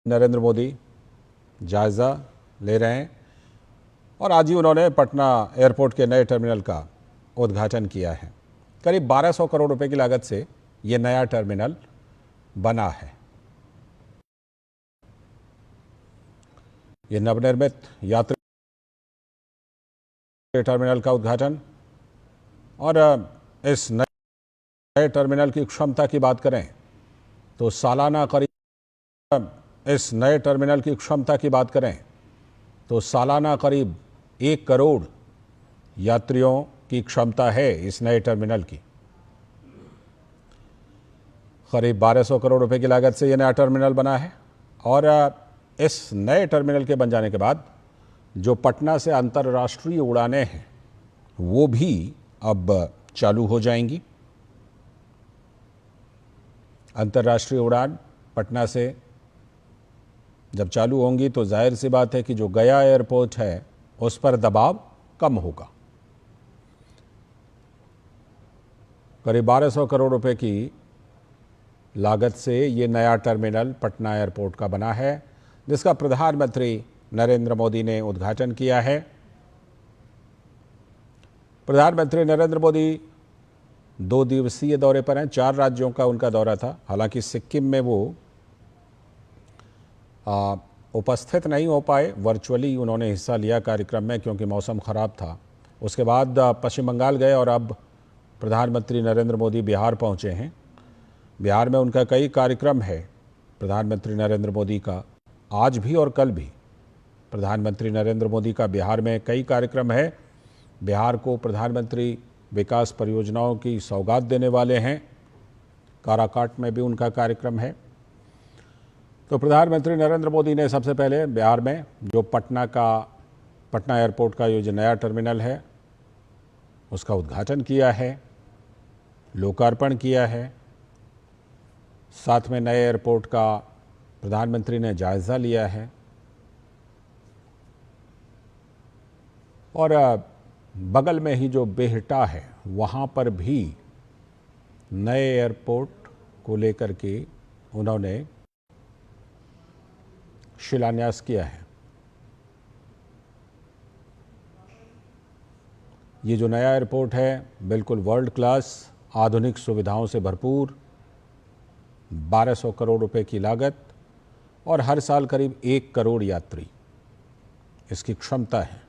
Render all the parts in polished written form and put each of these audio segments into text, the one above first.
नरेंद्र मोदी जायज़ा ले रहे हैं और आज ही उन्होंने पटना एयरपोर्ट के नए टर्मिनल का उद्घाटन किया है। करीब 1200 करोड़ रुपए की लागत से ये नया टर्मिनल बना है। ये नवनिर्मित यात्री टर्मिनल का उद्घाटन और इस नए टर्मिनल की क्षमता की बात करें तो सालाना करीब 1 करोड़ यात्रियों की क्षमता है इस नए टर्मिनल की। करीब 1200 करोड़ रुपए की लागत से यह नया टर्मिनल बना है और इस नए टर्मिनल के बन जाने के बाद जो पटना से अंतर्राष्ट्रीय उड़ानें हैं वो भी अब चालू हो जाएंगी। अंतर्राष्ट्रीय उड़ान पटना से जब चालू होंगी तो जाहिर सी बात है कि जो गया एयरपोर्ट है उस पर दबाव कम होगा। करीब 1200 करोड़ रुपए की लागत से ये नया टर्मिनल पटना एयरपोर्ट का बना है, जिसका प्रधानमंत्री नरेंद्र मोदी ने उद्घाटन किया है। प्रधानमंत्री नरेंद्र मोदी 2 दिवसीय दौरे पर हैं। 4 राज्यों का उनका दौरा था। हालांकि सिक्किम में वो उपस्थित नहीं हो पाए, वर्चुअली उन्होंने हिस्सा लिया कार्यक्रम में क्योंकि मौसम ख़राब था। उसके बाद पश्चिम बंगाल गए और अब प्रधानमंत्री नरेंद्र मोदी बिहार पहुंचे हैं। बिहार में उनका कई कार्यक्रम है। प्रधानमंत्री नरेंद्र मोदी का आज भी और कल भी प्रधानमंत्री नरेंद्र मोदी का बिहार में कई कार्यक्रम है। बिहार को प्रधानमंत्री विकास परियोजनाओं की सौगात देने वाले हैं। काराकाट में भी उनका कार्यक्रम है। तो प्रधानमंत्री नरेंद्र मोदी ने सबसे पहले बिहार में जो पटना एयरपोर्ट का जो नया टर्मिनल है उसका उद्घाटन किया है, लोकार्पण किया है। साथ में नए एयरपोर्ट का प्रधानमंत्री ने जायज़ा लिया है और बगल में ही जो बेहटा है वहाँ पर भी नए एयरपोर्ट को लेकर के उन्होंने शिलान्यास किया है। ये जो नया एयरपोर्ट है बिल्कुल वर्ल्ड क्लास आधुनिक सुविधाओं से भरपूर, 1200 करोड़ रुपए की लागत और हर साल करीब 1 करोड़ यात्री इसकी क्षमता है।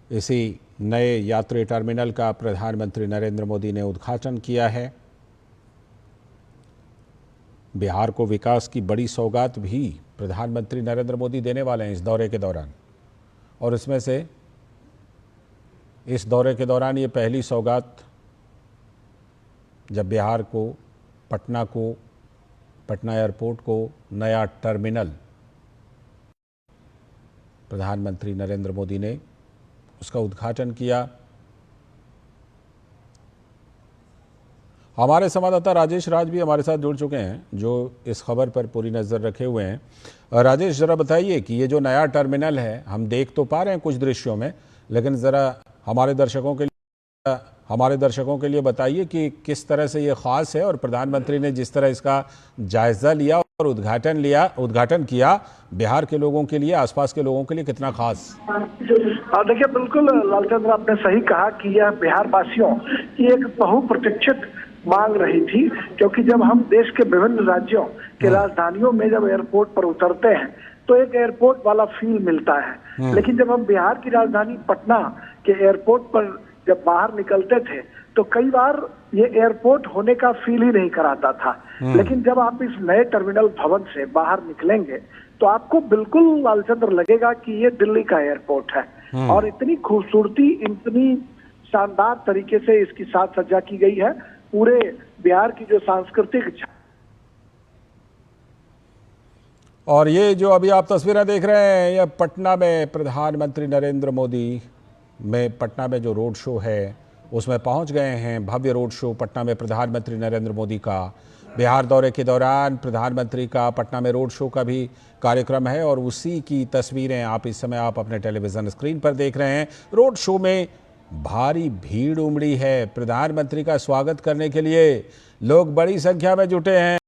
इसी नए यात्री टर्मिनल का प्रधानमंत्री नरेंद्र मोदी ने उद्घाटन किया है। बिहार को विकास की बड़ी सौगात भी प्रधानमंत्री नरेंद्र मोदी देने वाले हैं इस दौरे के दौरान, और इसमें से इस दौरे के दौरान ये पहली सौगात जब बिहार को पटना एयरपोर्ट को नया टर्मिनल प्रधानमंत्री नरेंद्र मोदी ने उसका उद्घाटन किया। हमारे संवाददाता राजेश राज भी हमारे साथ जुड़ चुके हैं जो इस खबर पर पूरी नज़र रखे हुए हैं। राजेश, ज़रा बताइए कि ये जो नया टर्मिनल है, हम देख तो पा रहे हैं कुछ दृश्यों में, लेकिन ज़रा हमारे दर्शकों के लिए बताइए कि किस तरह से ये ख़ास है और प्रधानमंत्री ने जिस तरह इसका जायज़ा लिया और उद्घाटन किया, बिहार के लोगों के लिए, आसपास के लोगों के लिए कितना खास? देखिए, बिल्कुल लालचंद्र, आपने सही कहा कि यह बिहार वासियों की एक बहुप्रतीक्षित मांग रही थी, क्योंकि जब हम देश के विभिन्न राज्यों के राजधानियों में जब एयरपोर्ट पर उतरते हैं तो एक एयरपोर्ट वाला फील मिलता है, लेकिन जब हम बिहार की राजधानी पटना के एयरपोर्ट पर जब बाहर निकलते थे तो कई बार ये एयरपोर्ट होने का फील ही नहीं कराता था। लेकिन जब आप इस नए टर्मिनल भवन से बाहर निकलेंगे तो आपको बिल्कुल लालचंद्र लगेगा कि ये दिल्ली का एयरपोर्ट है और इतनी खूबसूरती, इतनी शानदार तरीके से इसकी साज सज्जा की गई है। पूरे बिहार की जो सांस्कृतिक, और ये जो अभी आप तस्वीरें देख रहे हैं, यह पटना में प्रधानमंत्री नरेंद्र मोदी में पटना में जो रोड शो है उसमें पहुंच गए हैं। भव्य रोड शो पटना में प्रधानमंत्री नरेंद्र मोदी का बिहार दौरे के दौरान प्रधानमंत्री का पटना में रोड शो का भी कार्यक्रम है और उसी की तस्वीरें आप इस समय अपने टेलीविजन स्क्रीन पर देख रहे हैं। रोड शो में भारी भीड़ उमड़ी है। प्रधानमंत्री का स्वागत करने के लिए लोग बड़ी संख्या में जुटे हैं।